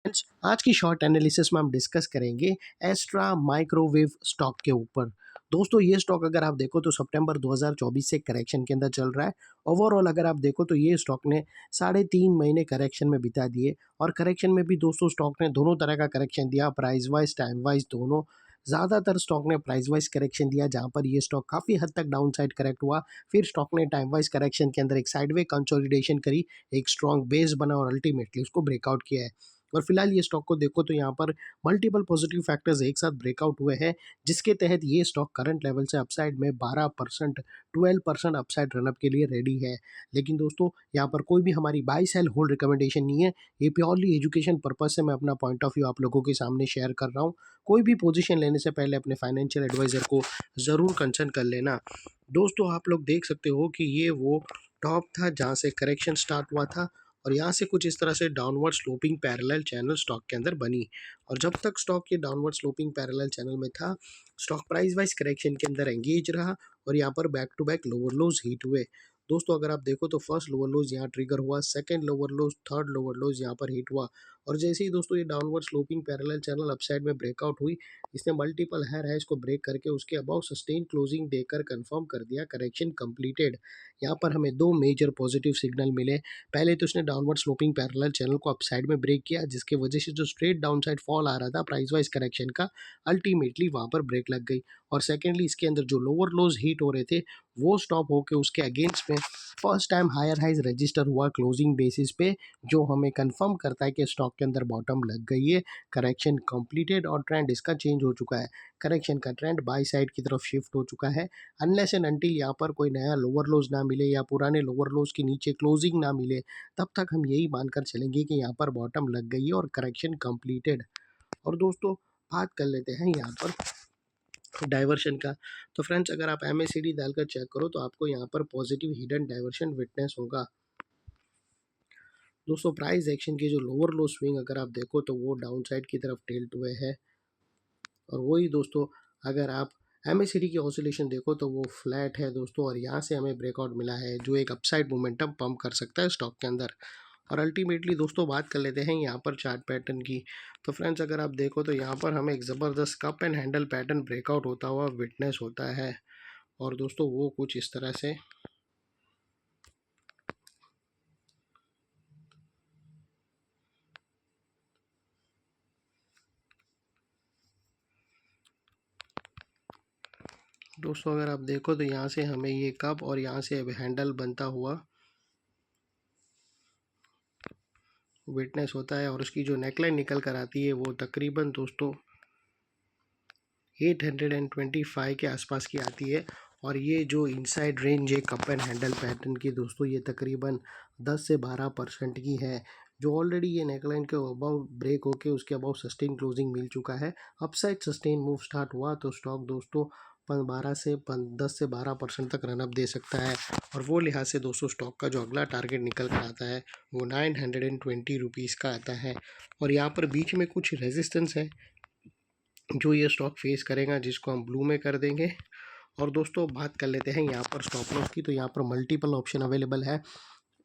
Friends, आज की short analysis में हम डिस्कस करेंगे एस्ट्रा माइक्रोवेव स्टॉक के ऊपर। दोस्तों, ये स्टॉक अगर आप देखो तो सितंबर 2024 से करेक्शन के अंदर चल रहा है। ओवरऑल अगर आप देखो तो ये स्टॉक ने 3.5 महीने करेक्शन में बिता दिए और करेक्शन में भी दोस्तों स्टॉक ने दोनों तरह का करेक्शन दिया, प्राइस वाइज टाइम वाइज दोनों। ज़्यादातर स्टॉक ने प्राइस वाइज करेक्शन दिया, जहां पर ये स्टॉक काफ़ी हद तक डाउन साइड करेक्ट हुआ। फिर स्टॉक ने टाइम वाइज करेक्शन के अंदर एक साइडवे कंसोलिडेशन करी, एक स्ट्रॉन्ग बेस बना और अल्टीमेटली उसको ब्रेकआउट किया है। और फिलहाल ये स्टॉक को देखो तो यहाँ पर मल्टीपल पॉजिटिव फैक्टर्स एक साथ ब्रेकआउट हुए हैं, जिसके तहत ये स्टॉक करंट लेवल से अपसाइड में 12% 12% अपसाइड रनअप के लिए रेडी है। लेकिन दोस्तों, यहाँ पर कोई भी हमारी बाई सेल होल्ड रिकमेंडेशन नहीं है। ये प्योरली एजुकेशन पर्पज से मैं अपना पॉइंट ऑफ व्यू आप लोगों के सामने शेयर कर रहा हूँ। कोई भी पोजीशन लेने से पहले अपने फाइनेंशियल एडवाइजर को ज़रूर कंसल्ट कर लेना। दोस्तों, आप लोग देख सकते हो कि ये वो टॉप था जहाँ से करेक्शन स्टार्ट हुआ था और यहाँ से कुछ इस तरह से downward sloping parallel channel stock के अंदर बनी। और जब तक स्टॉक ये डाउनवर्ड स्लोपिंग पैरेलल चैनल में था, स्टॉक प्राइस वाइज करेक्शन के अंदर एंगेज रहा और यहाँ पर back to back lower lows hit हुए। दोस्तों, अगर आप देखो तो फर्स्ट लोअर लोज यहाँ ट्रिगर हुआ, सेकंड लोअर लोज, थर्ड लोअर लोज यहाँ पर हिट हुआ। और जैसे ही दोस्तों ये downward sloping parallel channel upside में ब्रेकआउट हुई, इसने मल्टीपल हायर हाइज को ब्रेक करके उसके अबाउ सस्टेन क्लोजिंग देकर कंफर्म कर दिया करेक्शन कंप्लीटेड। यहाँ पर हमें दो मेजर पॉजिटिव सिग्नल मिले। पहले तो इसने डाउनवर्ड स्लोपिंग पैरेलल चैनल को अपसाइड में ब्रेक किया, जिसके वजह से जो स्ट्रेट डाउनसाइड फॉल आ रहा था प्राइस वाइज करेक्शन का, अल्टीमेटली वहाँ पर ब्रेक लग गई। और सेकेंडली, इसके अंदर जो लोअर लोज हीट हो रहे थे वो स्टॉप होकर उसके अगेंस्ट में first time higher highs register हुआ क्लोजिंग बेसिस पे, जो हमें कंफर्म करता है कि स्टॉक के अंदर बॉटम लग गई है, करेक्शन कंप्लीटेड और ट्रेंड इसका चेंज हो चुका है। करेक्शन का ट्रेंड बाई साइड की तरफ शिफ्ट हो चुका है। अनलेस एंड अनटिल यहाँ पर कोई नया लोअर लोज ना मिले या पुराने लोअर लोज के नीचे क्लोजिंग ना मिले, तब तक हम यही मानकर चलेंगे कि यहाँ पर बॉटम लग गई है और करेक्शन कंप्लीटेड। और दोस्तों, बात कर लेते हैं यहाँ पर डाइवर्शन का। तो फ्रेंड्स, अगर आप MACD डालकर चेक करो तो आपको यहाँ पर पॉजिटिव हिडन डाइवर्शन विटनेस होगा। दोस्तों, प्राइस एक्शन के जो लोअर लो स्विंग अगर आप देखो तो वो डाउन साइड की तरफ टिल्ट हुए हैं। और वही दोस्तों, अगर आप MACD की ऑसिलेशन देखो तो वो फ्लैट है दोस्तों, और यहाँ से हमें ब्रेकआउट मिला है जो एक अपसाइड मोमेंटम पंप कर सकता है स्टॉक के अंदर। और अल्टीमेटली दोस्तों, बात कर लेते हैं यहाँ पर चार्ट पैटर्न की। तो फ्रेंड्स, अगर आप देखो तो यहाँ पर हमें एक ज़बरदस्त cup and handle pattern breakout होता हुआ विटनेस होता है। और दोस्तों, वो कुछ इस तरह से दोस्तों अगर आप देखो तो यहाँ से हमें ये कप और यहाँ से हैंडल बनता हुआ विटनेस होता है। और उसकी जो नेकलाइन निकल कर आती है वो तकरीबन दोस्तों 825 के आसपास की आती है। और ये जो इनसाइड रेंज है कप एंड हैंडल पैटर्न की दोस्तों, ये तकरीबन 10 से 12% की है, जो ऑलरेडी ये नेकलाइन के अबाउ ब्रेक होके उसके अबाउ सस्टेन क्लोजिंग मिल चुका है। अपसाइड सस्टेन मूव स्टार्ट हुआ तो स्टॉक दोस्तों 10 से 12% तक रनअप दे सकता है। और वो लिहाज से दोस्तों स्टॉक का जो अगला टारगेट निकल कर आता है वो 920 रुपीज़ का आता है। और यहाँ पर बीच में कुछ रेजिस्टेंस है जो ये स्टॉक फेस करेगा, जिसको हम ब्लू में कर देंगे। और दोस्तों, बात कर लेते हैं यहाँ पर स्टॉप लॉस की। तो यहाँ पर मल्टीपल ऑप्शन अवेलेबल है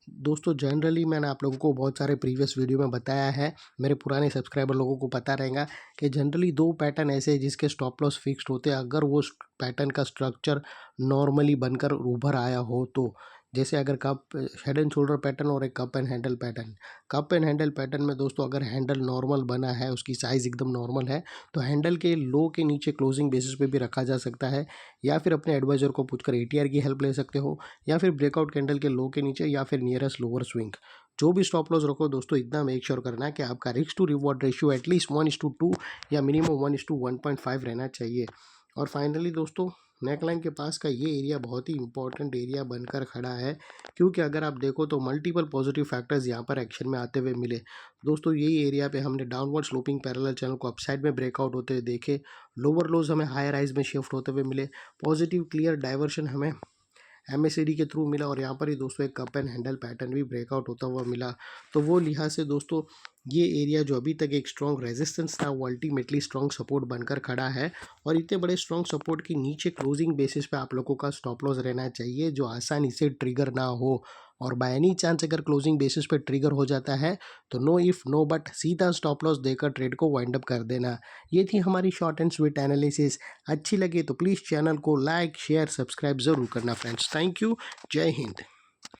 दोस्तों। जनरली मैंने आप लोगों को बहुत सारे प्रीवियस वीडियो में बताया है, मेरे पुराने सब्सक्राइबर लोगों को पता रहेगा कि जनरली दो पैटर्न ऐसे हैं जिसके स्टॉप लॉस फिक्स्ड होते हैं, अगर वो पैटर्न का स्ट्रक्चर नॉर्मली बनकर उभर आया हो तो। जैसे अगर cup head and shoulder pattern और एक cup and handle pattern. Cup and handle pattern में दोस्तों अगर हैंडल नॉर्मल बना है, उसकी साइज़ एकदम नॉर्मल है, तो हैंडल के लो के नीचे क्लोजिंग बेसिस पे भी रखा जा सकता है, या फिर अपने एडवाइज़र को पूछकर ATR की हेल्प ले सकते हो, या फिर ब्रेकआउट कैंडल के लो के नीचे, या फिर नियरेस्ट लोअर स्विंग। जो भी स्टॉप लॉस रखो दोस्तों, इतना मेक श्योर करना है कि आपका risk to reward ratio at least 1:2 या मिनिमम 1:1.5 रहना चाहिए। और फाइनली दोस्तों, नेकलाइन के पास का ये एरिया बहुत ही इंपॉर्टेंट एरिया बनकर खड़ा है, क्योंकि अगर आप देखो तो मल्टीपल पॉजिटिव फैक्टर्स यहाँ पर एक्शन में आते हुए मिले दोस्तों। यही एरिया पे हमने डाउनवर्ड स्लोपिंग पैरेलल चैनल को अपसाइड में ब्रेकआउट होते हुए देखे, लोअर लोज हमें हायर हाइज में शिफ्ट होते हुए मिले, पॉजिटिव क्लियर डाइवर्शन हमें MACD के थ्रू मिला, और यहाँ पर ही दोस्तों एक कप एंड हैंडल पैटर्न भी ब्रेकआउट होता हुआ मिला। तो वो लिहाज से दोस्तों, ये एरिया जो अभी तक एक स्ट्रॉन्ग रेजिस्टेंस था वो अल्टीमेटली स्ट्रॉन्ग सपोर्ट बनकर खड़ा है। और इतने बड़े स्ट्रॉन्ग सपोर्ट के नीचे क्लोजिंग बेसिस पे आप लोगों का स्टॉप लॉस रहना चाहिए, जो आसानी से ट्रिगर ना हो। और बाय एनी चांस अगर क्लोजिंग बेसिस पे ट्रिगर हो जाता है तो नो इफ़ नो बट सीधा स्टॉप लॉस देकर ट्रेड को वाइंड अप कर देना। ये थी हमारी शॉर्ट एंड स्वीट एनालिसिस। अच्छी लगी तो प्लीज़ चैनल को लाइक शेयर सब्सक्राइब ज़रूर करना फ्रेंड्स। Thank you. जय हिंद।